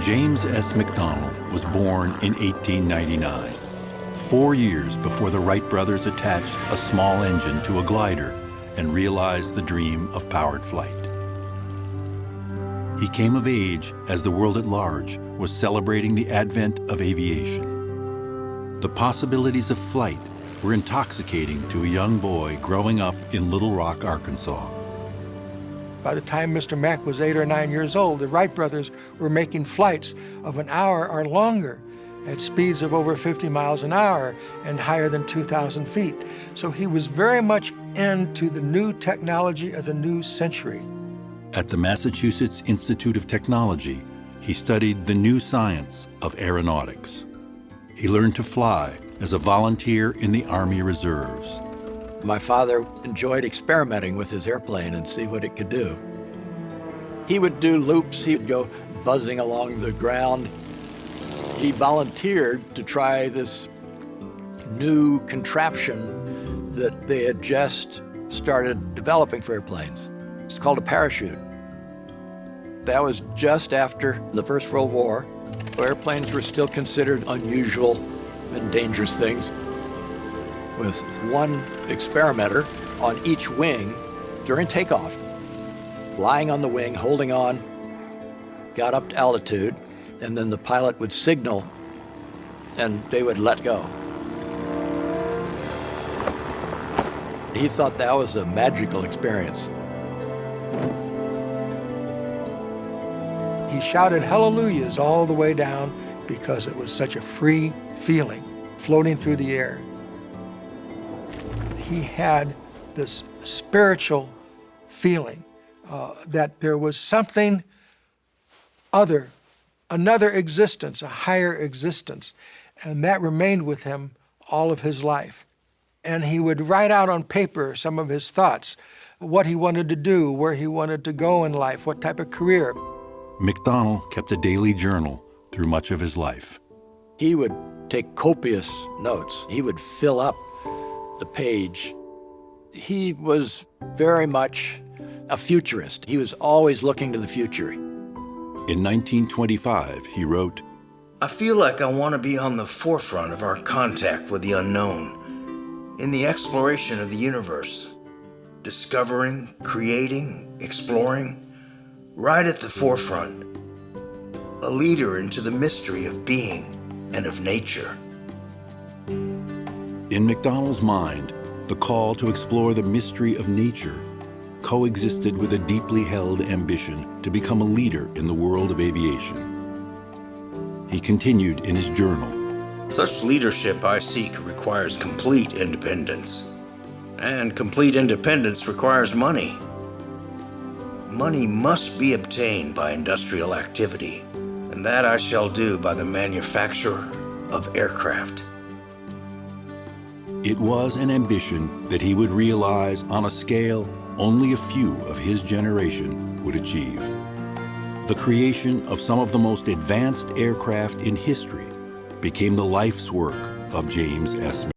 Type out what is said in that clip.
James S. McDonnell was born in 1899, 4 years before the Wright brothers attached a small engine to a glider and realized the dream of powered flight. He came of age as the world at large was celebrating the advent of aviation. The possibilities of flight were intoxicating to a young boy growing up in Little Rock, Arkansas. By the time Mr. Mack was 8 or 9 years old, the Wright brothers were making flights of an hour or longer at speeds of over 50 miles an hour and higher than 2,000 feet. So he was very much into the new technology of the new century. At the Massachusetts Institute of Technology, he studied the new science of aeronautics. He learned to fly as a volunteer in the Army Reserves. My father enjoyed experimenting with his airplane and see what it could do. He would do loops, he would go buzzing along the ground. He volunteered to try this new contraption that they had just started developing for airplanes. It's called a parachute. That was just after the First World War. Airplanes were still considered unusual and dangerous things, with one experimenter on each wing during takeoff, lying on the wing, holding on, got up to altitude, and then the pilot would signal and they would let go. He thought that was a magical experience. He shouted hallelujahs all the way down because it was such a free feeling floating through the air. He had this spiritual feeling that there was something other, another existence, a higher existence, and that remained with him all of his life. And he would write out on paper some of his thoughts, what he wanted to do, where he wanted to go in life, what type of career. McDonnell kept a daily journal through much of his life. He would take copious notes. He would fill up the page. He was very much a futurist. He was always looking to the future. In 1925, he wrote, I feel like I want to be on the forefront of our contact with the unknown, in the exploration of the universe, discovering, creating, exploring, right at the forefront, a leader into the mystery of being and of nature. In McDonnell's mind, the call to explore the mystery of nature coexisted with a deeply held ambition to become a leader in the world of aviation. He continued in his journal. Such leadership I seek requires complete independence. And complete independence requires money. Money must be obtained by industrial activity, and that I shall do by the manufacture of aircraft. It was an ambition that he would realize on a scale only a few of his generation would achieve. The creation of some of the most advanced aircraft in history became the life's work of James S.